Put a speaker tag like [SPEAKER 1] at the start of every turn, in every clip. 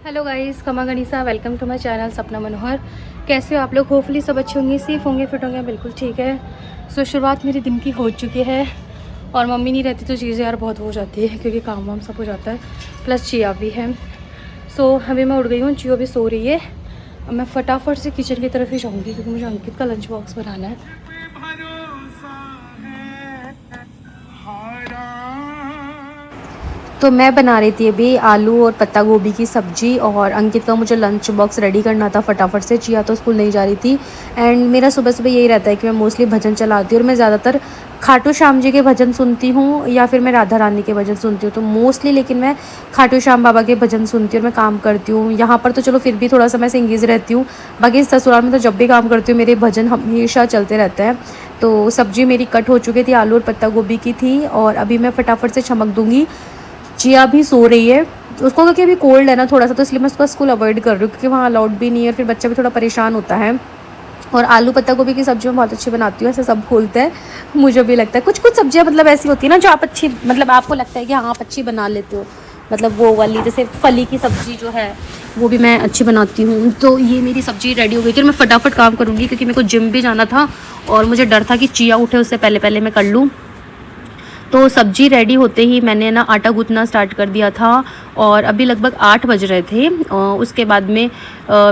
[SPEAKER 1] Hello guys, खमा गनीसा, welcome to my channel सपना मनोहर। कैसे हो आप लोग? होपफुली सब अच्छे होंगे, सेफ होंगे, फिट होंगे, बिल्कुल ठीक है। सो शुरुआत मेरे दिन की हो चुकी है और मम्मी नहीं रहती तो चीज़ें यार बहुत हो जाती है क्योंकि काम वाम सब हो जाता है, प्लस चिया भी है। सो अभी मैं उठ गई हूँ, चियो अभी सो रही है। अब मैं फटाफट से किचन की तरफ ही जाऊँगी क्योंकि मुझे अंकित का लंच बॉक्स बनाना है। तो मैं बना रही थी अभी आलू और पत्ता गोभी की सब्ज़ी और अंकित का मुझे लंच बॉक्स रेडी करना था फटाफट से। चिया तो स्कूल नहीं जा रही थी एंड मेरा सुबह सुबह यही रहता है कि मैं मोस्टली भजन चलाती हूँ और मैं ज़्यादातर खाटू श्याम जी के भजन सुनती हूँ या फिर मैं राधा रानी के भजन सुनती हूँ। तो मोस्टली लेकिन मैं खाटू श्याम बाबा के भजन सुनती हूँ और मैं काम करती हूँ। यहाँ पर तो चलो फिर भी थोड़ा सा मैं सिंगीज रहती हूँ, बाकी ससुराल में तो जब भी काम करती हूँ मेरे भजन हमेशा चलते रहते हैं। तो सब्ज़ी मेरी कट हो चुकी थी, आलू और पत्ता गोभी की थी और अभी मैं फटाफट से चमक दूँगी। चिया भी सो रही है, उसको क्योंकि अभी कोल्ड है ना थोड़ा सा, तो इसलिए मैं उसका स्कूल अवॉइड कर रही हूँ क्योंकि वहाँ अलाउड भी नहीं है, फिर बच्चा भी थोड़ा परेशान होता है। और आलू पत्ता गोभी की सब्जी मैं बहुत अच्छी बनाती हूँ, ऐसे सब बोलते हैं, मुझे भी लगता है। कुछ कुछ सब्जियाँ मतलब ऐसी होती है ना जो आप अच्छी, मतलब आपको लगता है कि हाँ आप अच्छी बना लेते हो, मतलब वो वाली जैसे फली की सब्ज़ी जो है वो भी मैं अच्छी बनाती हूँ। तो ये मेरी सब्ज़ी रेडी हो गई थी और मैं फटाफट काम करूँगी क्योंकि मेरे को जिम भी जाना था और मुझे डर था कि चिया उठे उससे पहले पहले मैं कर लूँ। तो सब्जी रेडी होते ही मैंने ना आटा गूँथना स्टार्ट कर दिया था और अभी लगभग 8 बज रहे थे। उसके बाद में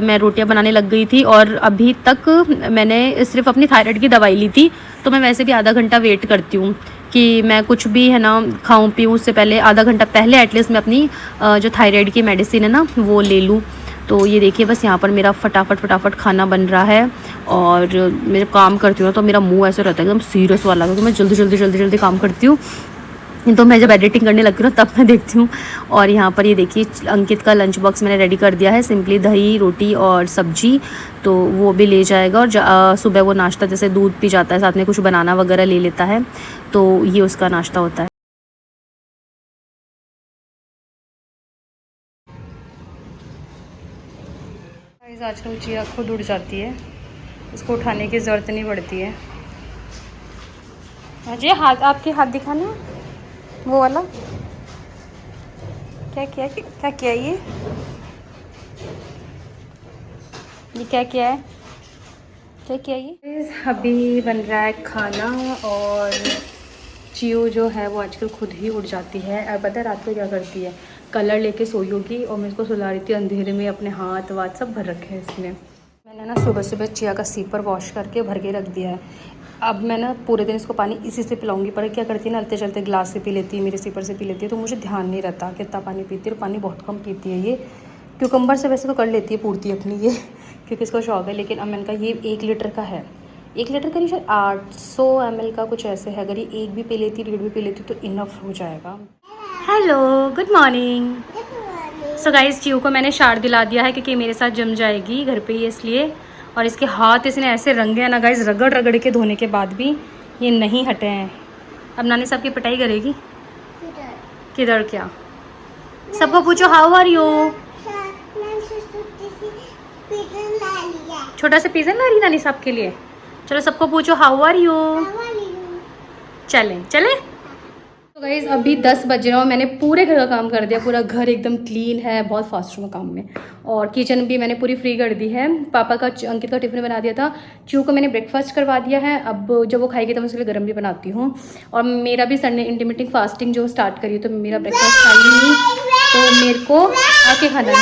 [SPEAKER 1] मैं रोटियां बनाने लग गई थी और अभी तक मैंने सिर्फ अपनी थायराइड की दवाई ली थी। तो मैं वैसे भी आधा घंटा वेट करती हूँ कि मैं कुछ भी है ना खाऊं पीऊँ, उससे पहले आधा घंटा पहले एटलीस्ट मैं अपनी जो थायराइड की मेडिसिन है ना वो ले लूँ। तो ये देखिए बस यहाँ पर मेरा फटाफट खाना बन रहा है और मैं जब काम करती हूँ तो मेरा मुंह ऐसे रहता है एकदम सीरियस वाला क्योंकि मैं जल्दी काम करती हूँ। तो मैं जब एडिटिंग करने लगती हूँ तब मैं देखती हूँ। और यहाँ पर ये देखिए अंकित का लंच बॉक्स मैंने रेडी कर दिया है, सिंपली दही रोटी और सब्जी, तो वो भी ले जाएगा। और सुबह वो नाश्ता जैसे दूध पी जाता है, साथ में कुछ बनाना वगैरह ले लेता है, तो ये उसका नाश्ता होता है। आजकल चिया खुद उड़ जाती है, इसको उठाने की ज़रूरत नहीं पड़ती है। जी हाथ, आपके हाथ दिखाना वो वाला, क्या किया ये क्या किया है, क्या किया ये? अभी बन रहा है खाना और चियो जो है वो आजकल खुद ही उड़ जाती है। अब पता है रात को क्या करती है, कलर लेके सोई होगी और मैं इसको सुला रही थी अंधेरे में, अपने हाथ वाथ सब भर रखे हैं इसने। मैंने ना सुबह सुबह चिया का सीपर वॉश करके भर के रख दिया है। अब मैं ना पूरे दिन इसको पानी इसी से पिलाऊंगी, पर क्या करती है ना, चलते चलते ग्लास से पी लेती है, मेरे सीपर से पी लेती है, तो मुझे ध्यान नहीं रहता कितना पानी पीती है। और पानी बहुत कम पीती है ये। क्यूकम्बर से वैसे तो कर लेती है पूर्ति अपनी ये क्योंकि इसको शौक है, लेकिन अब मैंने कहा ये 1 लीटर का है, 1 लीटर का नहीं शायद 800 ml का कुछ ऐसे है। अगर ये एक भी पी लेती, 1.5 भी पी लेती तो इनफ हो जाएगा। Hello, good morning. So guys, चियो को मैंने शार दिला दिया है क्योंकि मेरे साथ जम जाएगी घर पे ही, इसलिए। और इसके हाथ इसने ऐसे रंगे हैं ना गाइस, रगड़ रगड़ के धोने के बाद भी ये नहीं हटे हैं। अब नानी साहब की पिटाई करेगी। किधर क्या? सबको पूछो हाउ आर यू। छोटा सा पिज़्ज़ा ला रही नानी साहब के लिए। चलो सबको पूछो हाउ आर यू। चलें चलें। तो गाइस अभी 10 बज रहा हूँ, मैंने पूरे घर का काम कर दिया, पूरा घर एकदम क्लीन है, बहुत फास्ट हूँ काम में। और किचन भी मैंने पूरी फ्री कर दी है। पापा का अंकित का टिफिन बना दिया था, चू को मैंने ब्रेकफास्ट करवा दिया है। अब जब वो खाएगी तो मैं उसके लिए गर्म भी बनाती हूँ। और मेरा भी संडे इंटरमिटेंट फास्टिंग जो स्टार्ट करी, तो मेरा ब्रेकफास्ट खाई नहीं तो मेरे को आके खाना है।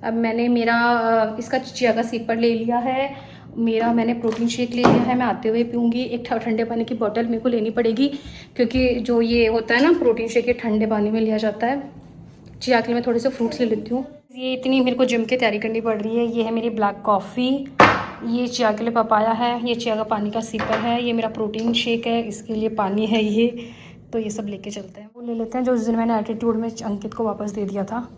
[SPEAKER 1] अब मैंने मेरा इसका चिया का सीपर ले लिया है, मैंने प्रोटीन शेक ले लिया है, मैं आते हुए पीऊँगी। एक ठंडे पानी की बोतल मेरे को लेनी पड़ेगी क्योंकि जो ये होता है ना प्रोटीन शेक, ये ठंडे पानी में लिया जाता है। चिया के लिए मैं थोड़े से फ्रूट्स ले लेती हूँ। ये इतनी मेरे को जिम की तैयारी करनी पड़ रही है। ये है मेरी ब्लैक कॉफ़ी, ये चिया के लिए पपाया है, ये चिया का पानी का सीपर है, ये मेरा प्रोटीन शेक है, इसके लिए पानी है ये। तो ये सब लेके चलते हैं। वो ले लेते हैं जो उस दिन मैंने एटीट्यूड में अंकित को वापस दे दिया था।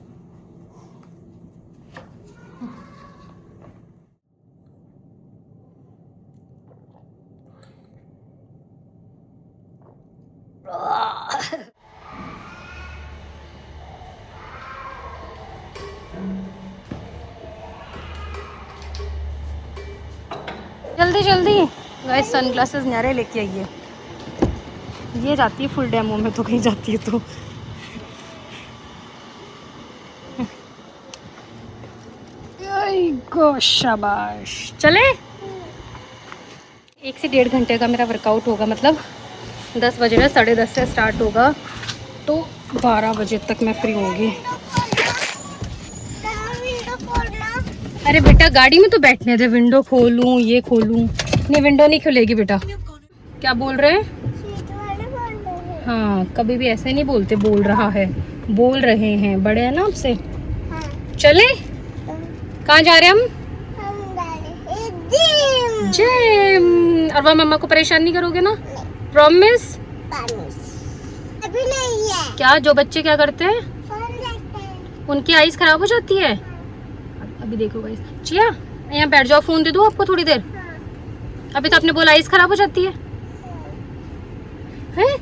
[SPEAKER 1] जल्दी जल्दी गाइस, सनग्लासेस न्यारे लेके आइए। ये जाती है फुल डेमो में तो कहीं जाती है तो को शाबाश। चले 1 से 1.5 घंटे का मेरा वर्कआउट होगा, मतलब 10 बजे ना, 10:30 से स्टार्ट होगा तो 12 बजे तक मैं फ्री होंगी। अरे बेटा गाड़ी में तो बैठने दे, विंडो खोलूं ये खोलूं? नहीं विंडो नहीं खुलेगी बेटा। क्या बोल रहे हैं? हाँ कभी भी ऐसे नहीं बोलते, बोल रहा है, बोल रहे हैं, बड़े हैं ना आपसे। चले कहाँ जा रहे हैं हम? जिम। और वह मम्मा को परेशान नहीं करोगे ना? प्रॉमिस?
[SPEAKER 2] अभी नहीं है।
[SPEAKER 1] क्या जो बच्चे क्या करते हैं उनकी आईज खराब हो जाती है? अभी देखो गाइस, चिया यहाँ बैठ जाओ, फोन दे दो आपको थोड़ी देर। अभी तो आपने बोला आईज खराब हो जाती है, हैं?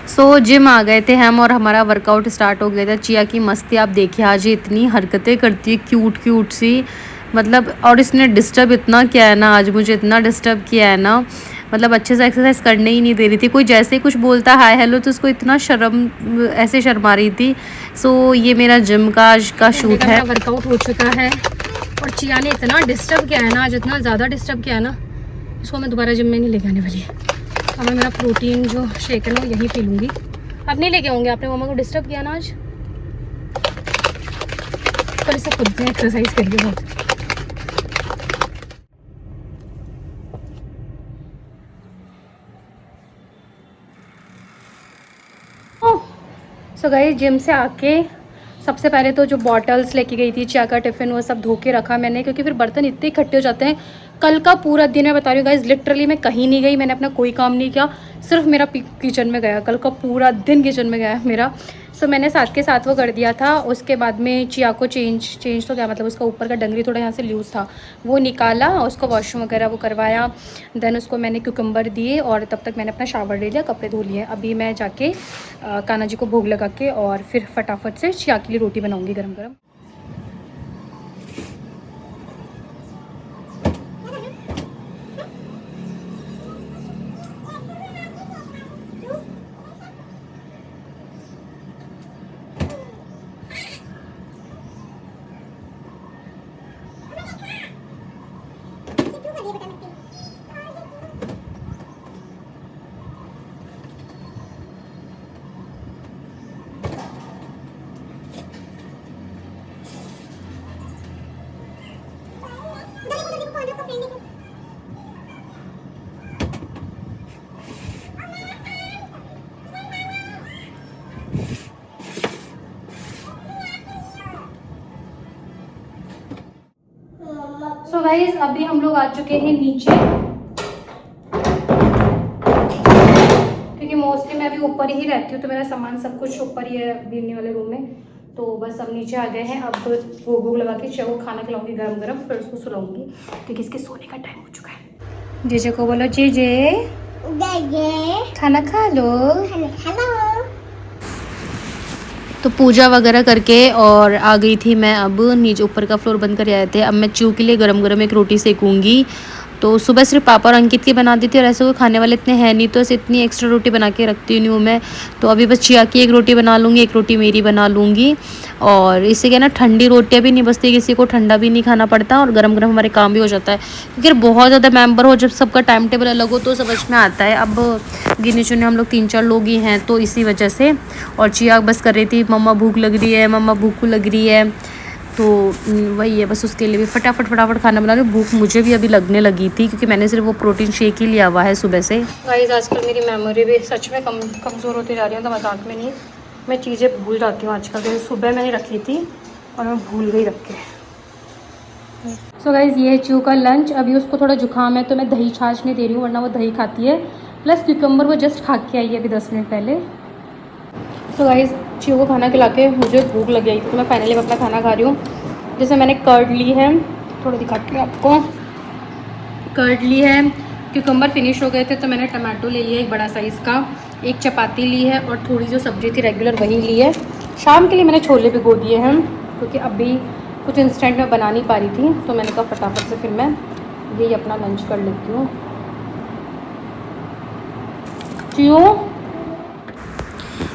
[SPEAKER 1] सो जिम आ गए थे हम और हमारा वर्कआउट स्टार्ट हो गया था। चिया की मस्ती आप देखिए, आज ये इतनी हरकतें करती है क्यूट क्यूट सी, मतलब। और इसने डिस्टर्ब इतना किया है ना, आज मुझे इतना डिस्टर्ब किया है ना, मतलब अच्छे से एक्सरसाइज करने ही नहीं दे रही थी। कोई जैसे ही कुछ बोलता हाय हेलो तो उसको इतना शर्म, ऐसे शर्मा रही थी। सो ये मेरा जिम का आज का शूट है। वर्कआउट हो चुका है और चिया ने इतना डिस्टर्ब किया है ना आज, इतना ज़्यादा डिस्टर्ब किया है ना, इसको मैं दोबारा जिम में नहीं लेके आने वाली। अब मैं मेरा प्रोटीन जो शेक है ना यहीं पी लूँगी। अब नहीं लेके आऊँगी, आपने मम्मा को डिस्टर्ब किया ना आज, पर इसे खुद में एक्सरसाइज करिए बहुत। सो गाइस जिम से आके सबसे पहले तो जो बॉटल्स लेके गई थी, चिया का टिफ़िन, वो सब धो के रखा मैंने, क्योंकि फिर बर्तन इतने इकट्ठे हो जाते हैं। कल का पूरा दिन मैं बता रही हूँ गाइस, लिटरली मैं कहीं नहीं गई, मैंने अपना कोई काम नहीं किया, सिर्फ मेरा किचन में गया, कल का पूरा दिन किचन में गया मेरा। सो मैंने साथ के साथ वो कर दिया था। उसके बाद में चिया को चेंज तो क्या मतलब, उसका ऊपर का डंगरी थोड़ा यहाँ से लूज़ था, वो निकाला, उसको वॉशरूम वगैरह वो करवाया, देन उसको मैंने क्यूकम्बर दिए और तब तक मैंने अपना शावर ले लिया, कपड़े धो लिए। अभी मैं जाके कान्हा जी को भोग लगा के और फिर फटाफट से चिया के लिए रोटी बनाऊँगी गरम गरम। सो गाइस अभी हम लोग आ चुके हैं नीचे, क्योंकि मोस्टली मैं अभी ऊपर ही रहती हूँ तो मेरा सामान सब कुछ ऊपर ही है बीरनी वाले रूम में। तो बस अब नीचे आ गए हैं। अब भोग लगा के चिया को खाना खिलाऊंगी गरम गरम, फिर उसको सुलाऊंगी क्योंकि इसके सोने का टाइम हो चुका है। जीजे को बोलो जीजे खाना खा लो। तो पूजा वगैरह करके और आ गई थी मैं। अब नीचे ऊपर का फ्लोर बंद कर आए थे। अब मैं चियो के लिए गरम गरम एक रोटी सेकूंगी। तो सुबह सिर्फ पापा और अंकित की बनाती थी और ऐसे कोई खाने वाले इतने हैं नहीं, तो ऐसे इतनी एक्स्ट्रा रोटी बना के रखती नहीं हूँ मैं। तो अभी बस चिया की एक रोटी बना लूँगी, एक रोटी मेरी बना लूँगी। और इससे क्या ना, ठंडी रोटियाँ भी नहीं बचती, किसी को ठंडा भी नहीं खाना पड़ता और गरम गरम हमारे काम भी हो जाता है। क्योंकि बहुत ज़्यादा मेम्बर हो, जब सबका टाइम टेबल अलग हो तो समझ में आता है। अब गिने चुने हम लोग 3-4 लोग ही हैं तो इसी वजह से। और चिया बस कर रही थी मम्मा भूख लग रही है, मम्मा भूख लग रही है, तो वही है बस उसके लिए भी फटाफट खाना बना रही हूँ। भूख मुझे भी अभी लगने लगी थी क्योंकि मैंने सिर्फ वो प्रोटीन शेक ही लिया हुआ है सुबह से। गाइस आजकल मेरी मेमोरी भी सच में कमज़ोर होती जा रही है, तो मजाक में नहीं, मैं चीज़ें भूल जाती हूँ आजकल। जैसे सुबह मैंने रखी थी और मैं भूल गई रख के। सो गाइस ये है चियो का लंच। अभी उसको थोड़ा जुकाम है तो मैं दही छाछ नहीं दे रही हूँ, वरना वो दही खाती है। प्लस क्यूकम्बर वो जस्ट खा के आई है अभी 10 मिनट पहले। सो गाइस चियो को खाना खिला के मुझे भूख लग गई तो मैं फाइनली अपना खाना खा रही हूँ। जैसे मैंने कर्ड ली है, थोड़ा दिखाती हूँ आपको, कर्ड ली है, क्यूकम्बर फिनिश हो गए थे तो मैंने टमाटो ले लिया एक बड़ा साइज़ का, एक चपाती ली है और थोड़ी जो सब्ज़ी थी रेगुलर वही ली है। शाम के लिए मैंने छोले भिगो दिए हैं क्योंकि अभी कुछ इंस्टेंट में बना नहीं पा रही थी, तो मैंने कहा फटाफट से फिर मैं यही अपना लंच कर लेती हूँ। क्यों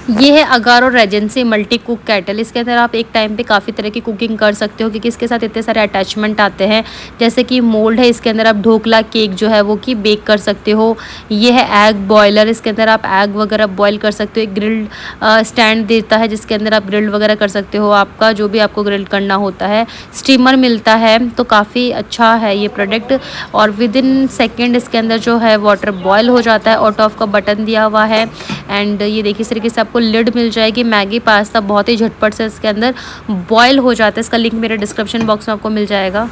[SPEAKER 1] ये है Agaro Regency multi cook kettle. इसके अंदर आप एक टाइम पे काफ़ी तरह की कुकिंग कर सकते हो, क्योंकि इसके साथ इतने सारे अटैचमेंट आते हैं। जैसे कि मोल्ड है, इसके अंदर आप ढोकला केक जो है वो कि बेक कर सकते हो। ये है एग बॉयलर, इसके अंदर आप एग वगैरह बॉयल कर सकते हो। एक ग्रिल्ड स्टैंड देता है जिसके अंदर आप ग्रिल्ड वगैरह कर सकते हो, आपका जो भी आपको ग्रिल्ड करना होता है। स्टीमर मिलता है, तो काफ़ी अच्छा है ये प्रोडक्ट। और विद इन सेकेंड इसके अंदर जो है वाटर बॉयल हो जाता है। ऑट ऑफ का बटन दिया हुआ है। एंड ये देखिए इस तरीके से आपको लिड मिल जाएगी। मैगी पास्ता बहुत ही झटपट से इसके अंदर बॉयल हो जाता है। इसका लिंक मेरे डिस्क्रिप्शन बॉक्स में आपको मिल जाएगा।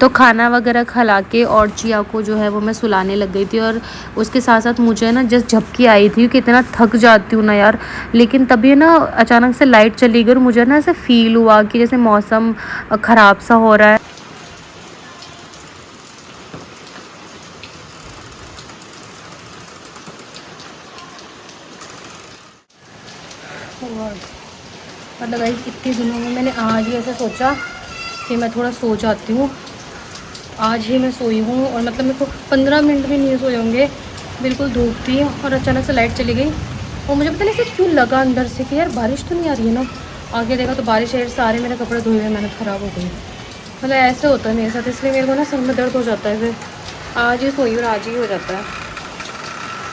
[SPEAKER 1] तो खाना वगैरह खिला के और चिया को जो है वो मैं सुलाने लग गई थी, और उसके साथ साथ मुझे ना जस्ट झपकी आई थी कि इतना थक जाती हूँ ना यार। लेकिन तभी ना अचानक से लाइट चली गई और मुझे ना ऐसे फील हुआ कि जैसे मौसम ख़राब सा हो रहा है। मतलब गाइस इतने दिनों में मैंने आज ही ऐसा सोचा कि मैं थोड़ा सो जाती हूँ। आज ही मैं सोई हूँ, और मतलब मेरे को 15 मिनट भी नहीं सोए होंगे, बिल्कुल धूप थी और अचानक से लाइट चली गई। और मुझे पता नहीं ऐसे क्यों लगा अंदर से कि यार बारिश तो नहीं आ रही है ना। आगे देखा तो बारिश है, सारे मेरे कपड़े धोए हुए मेहनत ख़राब हो गई। मतलब ऐसे होता है मेरे साथ, इसलिए मेरे को ना सर में दर्द हो जाता है। फिर आज ही सोई और आज ही हो जाता है।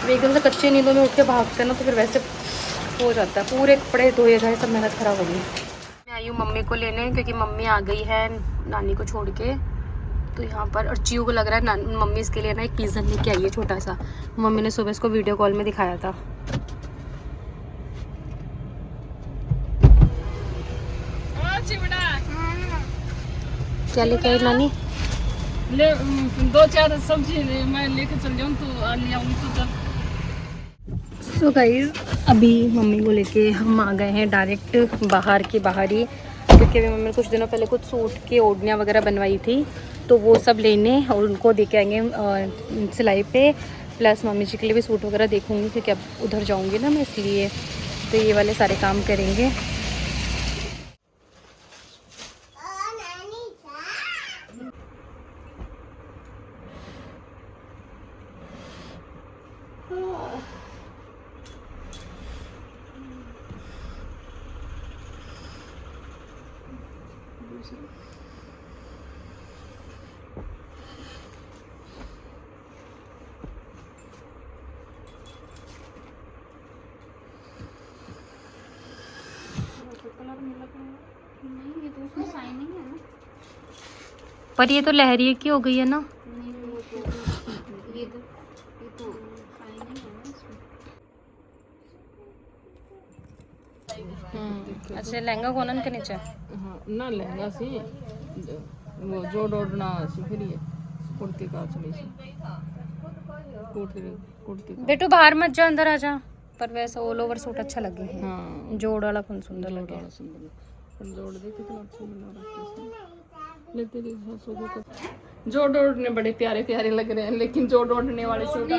[SPEAKER 1] एकदम से कच्चे नींदों में उठ के भागते हैं ना, तो फिर वैसे हो जाता है। पूरे कपड़े धोए जाए, सब मेहनत ख़राब हो गई। मैं आई हूँ मम्मी को लेने, क्योंकि मम्मी आ गई है नानी को छोड़ के। तो यहाँ पर और चियो को लग रहा है मम्मी इसके लिए ना एक पिज़्ज़ा लेके आई है छोटा सा। मम्मी ने सुबह इसको वीडियो कॉल में दिखाया था। क्या लेके आई नानी?
[SPEAKER 3] ले 2-4 सब्जी मैं लेके चल जाऊँ तो ले आऊँगी तो चल।
[SPEAKER 1] सो गाइस अभी मम्मी को लेके हम आ गए हैं डायरेक्ट बाहर ही, क्योंकि अभी मम्मी ने कुछ दिनों पहले कुछ सूट की ओढ़नियाँ वगैरह बनवाई थी, तो वो सब लेने और उनको दे के आएंगे सिलाई पे। प्लस मम्मी जी के लिए भी सूट वगैरह देखूँगी, क्योंकि अब उधर जाऊँगी ना मैं, इसलिए तो ये वाले सारे काम करेंगे। पर ये तो लहरिए की हो गई है ना। अच्छा लहंगा कोनन के नीचे
[SPEAKER 3] हाँ ना लहंगा सी वो जोड़ ओढ़ना सीखरी है कुर्ती का चली सी कुर्ती
[SPEAKER 1] बेटू बाहर मत जा, अंदर आ जा। पर वैसा ऑल ओवर सूट अच्छा लगे है।
[SPEAKER 3] हाँ
[SPEAKER 1] जोड़ वाला कौन सुंदर लगे।
[SPEAKER 3] जोड़ दे कितना अच्छा बना रखा है। ले तेरी सासू को जोड़ ओढ़ने बड़े प्यारे प्यारे लग रहे हैं, लेकिन जोड़ ओढ़ने वाले सूट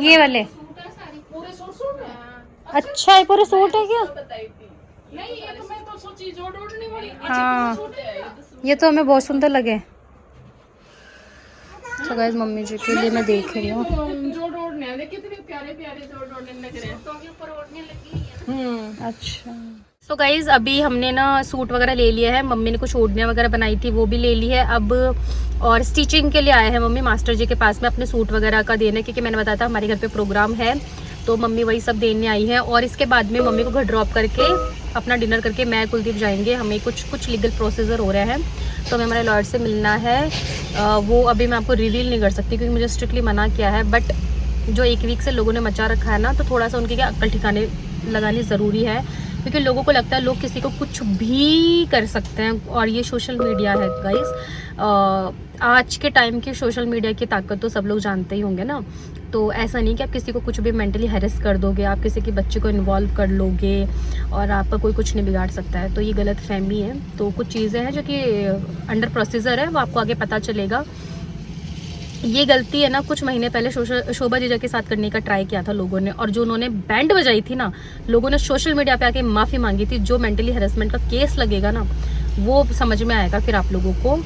[SPEAKER 1] ये वाले
[SPEAKER 3] पूरे सूट है।
[SPEAKER 1] अच्छा ये पूरे सूट है क्या?
[SPEAKER 3] नहीं ये तो मैं तो सोची जोड़ ओढ़ने वाली।
[SPEAKER 1] हाँ ये तो हमें बहुत सुंदर लगे। तो गाइस मम्मी जी के लिए मैं देख रही हूँ।
[SPEAKER 3] जोड़ ओढ़ने देखिए कितने प्यारे प्यारे जोड़ ओढ़ने लग रहे हैं, तो अभी ऊपर ओढ़ने लगी है।
[SPEAKER 1] अच्छा सो गाइज अभी हमने ना सूट वगैरह ले लिया है। मम्मी ने कुछ ओढ़नियाँ वगैरह बनाई थी वो भी ले ली है अब। और स्टिचिंग के लिए आए हैं मम्मी मास्टर जी के पास में अपने सूट वगैरह का देने, क्योंकि मैंने बताया था हमारे घर पे प्रोग्राम है, तो मम्मी वही सब देने आई है। और इसके बाद में मम्मी को घर ड्रॉप करके अपना डिनर करके मैं कुलदीप जाएंगे। हमें कुछ लीगल प्रोसीजर हो रहे हैं, तो हमें हमारे लॉयर से मिलना है। वो अभी मैं आपको रिवील नहीं कर सकती, क्योंकि मुझे स्ट्रिक्टली मना किया है। बट जो एक वीक से लोगों ने मचा रखा है ना, तो थोड़ा सा उनके क्या अक्ल ठिकाने लगानी ज़रूरी है, क्योंकि लोगों को लगता है लोग किसी को कुछ भी कर सकते हैं। और ये सोशल मीडिया है गाइस, आज के टाइम की सोशल मीडिया की ताकत तो सब लोग जानते ही होंगे ना। तो ऐसा नहीं कि आप किसी को कुछ भी मेंटली हैरेस कर दोगे, आप किसी के बच्चे को इन्वॉल्व कर लोगे और आपका कोई कुछ नहीं बिगाड़ सकता है। तो ये गलत फहमी है। तो कुछ चीज़ें हैं जो कि अंडर प्रोसीजर है, वो आपको आगे पता चलेगा। ये गलती है ना कुछ महीने पहले शोभा जीजा के साथ करने का ट्राई किया था लोगों ने, और जो उन्होंने बैंड बजाई थी ना, लोगों ने सोशल मीडिया पे आके माफ़ी मांगी थी। जो मेंटली हैरेसमेंट का केस लगेगा ना, वो समझ में आएगा फिर आप लोगों को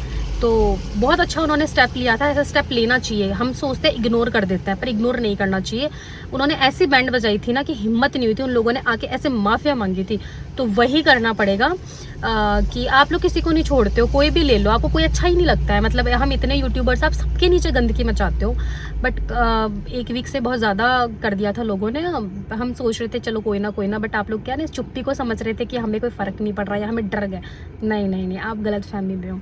[SPEAKER 1] तो बहुत अच्छा उन्होंने स्टेप लिया था। ऐसा स्टेप लेना चाहिए। हम सोचते हैं इग्नोर कर देते हैं, पर इग्नोर नहीं करना चाहिए। उन्होंने ऐसी बैंड बजाई थी ना कि हिम्मत नहीं हुई थी उन लोगों ने आके ऐसे माफिया मांगी थी। तो वही करना पड़ेगा कि आप लोग किसी को नहीं छोड़ते हो, कोई भी ले लो, आपको कोई अच्छा ही नहीं लगता है। मतलब हम इतने यूट्यूबर्स, आप सबके नीचे गंदगी मचाते हो। बट एक वीक से बहुत ज़्यादा कर दिया था लोगों ने। हम सोच रहे थे चलो कोई ना, बट आप लोग क्या ना चुप्पी को समझ रहे थे कि हमें कोई फ़र्क नहीं पड़ रहा या हमें डर गए। नहीं, आप गलत फहमी में हो।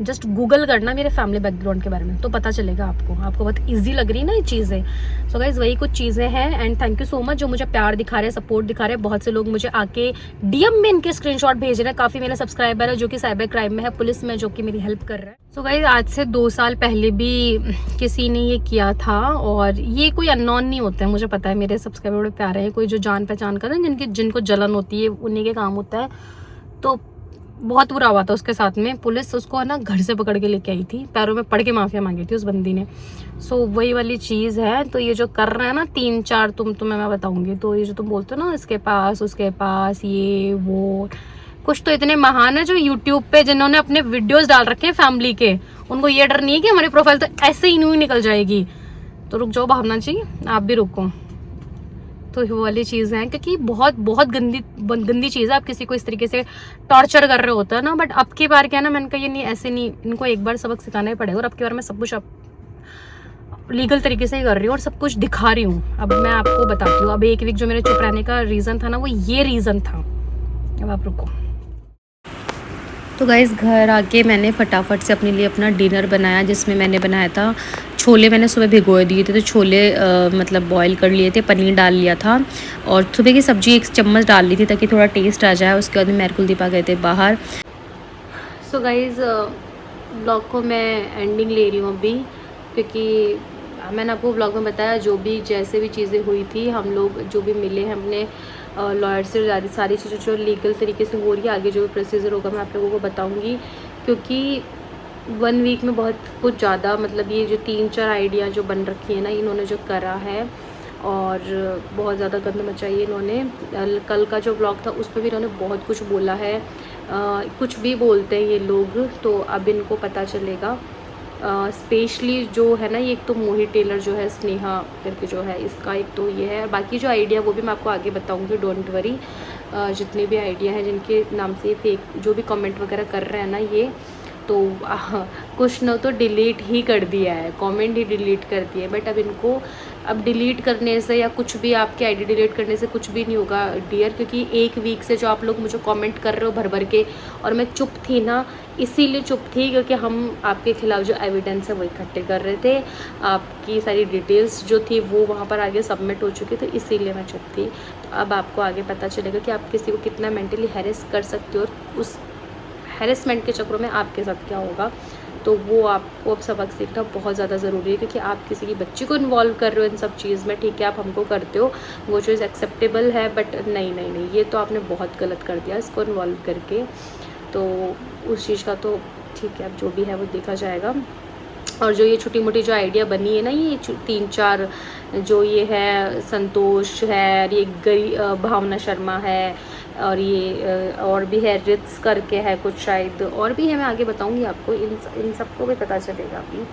[SPEAKER 1] जस्ट गूगल करना मेरे फैमिली बैकग्राउंड के बारे में तो पता चलेगा आपको बहुत इजी लग रही है ना ये चीज़ें। सो गाइज वही कुछ चीज़ें हैं। And thank you so much जो मुझे प्यार दिखा रहे हैं, सपोर्ट दिखा रहे हैं। बहुत से लोग मुझे आके डीएम में इनके स्क्रीनशॉट भेज रहे हैं। काफ़ी मेरे सब्सक्राइबर है जो कि साइबर क्राइम में है, पुलिस में, जो कि मेरी हेल्प कर रहा है। सो गाइज आज से 2 साल पहले भी किसी ने ये किया था, और ये कोई अननोन नहीं होता है, मुझे पता है। मेरे सब्सक्राइबर बड़े प्यारे हैं, कोई जो जान पहचान कर जिनको जलन होती है उन्हीं के काम होता है। तो बहुत बुरा हुआ था उसके साथ में। पुलिस उसको ना घर से पकड़ के लेके आई थी, पैरों में पड़ के माफिया मांगी थी उस बंदी ने। सो वही वाली चीज़ है। तो ये जो कर रहे हैं ना 3-4 तुम्हें मैं बताऊंगी। तो ये जो तुम बोलते हो ना इसके पास उसके पास ये वो, कुछ तो इतने महान है जो यूट्यूब पे जिन्होंने अपने वीडियोस डाल रखे हैं फैमिली के, उनको ये डर नहीं है कि हमारी प्रोफाइल तो ऐसे ही नहीं निकल जाएगी। तो रुक जाओ, भावना जी आप भी रुको। तो वो वाली चीज़ है, क्योंकि बहुत गंदी चीज़ है। आप किसी को इस तरीके से टॉर्चर कर रहे होते हैं ना। बट अब की बार क्या ना, मैंने कहा ये नहीं, ऐसे नहीं, इनको एक बार सबक सिखाना ही पड़ेगा। और अब की बार मैं सब कुछ लीगल तरीके से ही कर रही हूँ और सब कुछ दिखा रही हूँ। अब मैं आपको बताती हूँ। अब एक वीक जो मेरे चुप रहने का रीज़न था ना, वो ये रीज़न था। अब आप रुको। तो गाइस घर आके मैंने फटाफट से अपने लिए अपना डिनर बनाया, जिसमें मैंने बनाया था छोले। मैंने सुबह भिगोए दिए थे, तो छोले मतलब बॉईल कर लिए थे, पनीर डाल लिया था, और सुबह की सब्ज़ी 1 चम्मच डाल ली थी ताकि थोड़ा टेस्ट आ जाए। उसके बाद मैं कुलदीपा गए थे बाहर। सो गाइज़ ब्लॉग को मैं एंडिंग ले रही हूँ अभी, क्योंकि मैंने आपको ब्लॉग में बताया जो भी जैसे भी चीज़ें हुई थी, हम लोग जो भी मिले हैं अपने लॉयर से, सारी चीज़ें जो लीगल तरीके से हो रही है, आगे जो भी प्रोसीजर होगा मैं आप लोगों को बताऊंगी। क्योंकि 1 वीक में बहुत कुछ ज़्यादा, मतलब ये जो 3-4 आइडिया जो बन रखी है ना, इन्होंने जो करा है और बहुत ज़्यादा गंद मचाई है इन्होंने। कल का जो ब्लॉग था उस पर भी इन्होंने बहुत कुछ बोला है। कुछ भी बोलते हैं ये लोग, तो अब इनको पता चलेगा। स्पेशली जो है ना, ये एक तो मोहित टेलर जो है, स्नेहा करके जो है, इसका एक तो ये है। बाकी जो आइडिया वो भी मैं आपको आगे बताऊंगी, डोंट वरी। जितने भी आइडिया हैं जिनके नाम से फेक जो भी कमेंट वगैरह कर रहे हैं ना ये, तो कुछ न तो डिलीट ही कर दिया है, कमेंट ही डिलीट कर दिए। बट अब इनको अब डिलीट करने से या कुछ भी आपके आईडी डिलीट करने से कुछ भी नहीं होगा डियर, क्योंकि 1 वीक से जो आप लोग मुझे कमेंट कर रहे हो भर भर के, और मैं चुप थी ना, इसीलिए चुप थी क्योंकि हम आपके खिलाफ जो एविडेंस है वो इकट्ठे कर रहे थे। आपकी सारी डिटेल्स जो थी वो वहाँ पर आगे सबमिट हो चुकी, तो इसीलिए मैं चुप थी। तो अब आपको आगे पता चलेगा कि आप किसी को कितना मेंटली हैरेस कर सकते हो, और उस हैरेसमेंट के चक्रों में आपके साथ क्या होगा। तो वो आपको अब सबक सीखना बहुत ज़्यादा ज़रूरी है, क्योंकि आप किसी की बच्ची को इन्वॉल्व कर रहे हो इन सब चीज़ में। ठीक है आप हमको करते हो, वो चीज़ एक्सेप्टेबल है, बट नहीं, ये तो आपने बहुत गलत कर दिया इसको इन्वॉल्व करके। तो उस चीज़ का तो ठीक है, अब जो भी है वो देखा जाएगा। और जो ये छोटी मोटी जो आइडिया बनी है ना, ये 3-4 जो ये है, संतोष है, ये भावना शर्मा है, और ये और भी है, रित्स करके है कुछ शायद, और भी है, मैं आगे बताऊंगी आपको। इन सबको भी पता चलेगा अभी।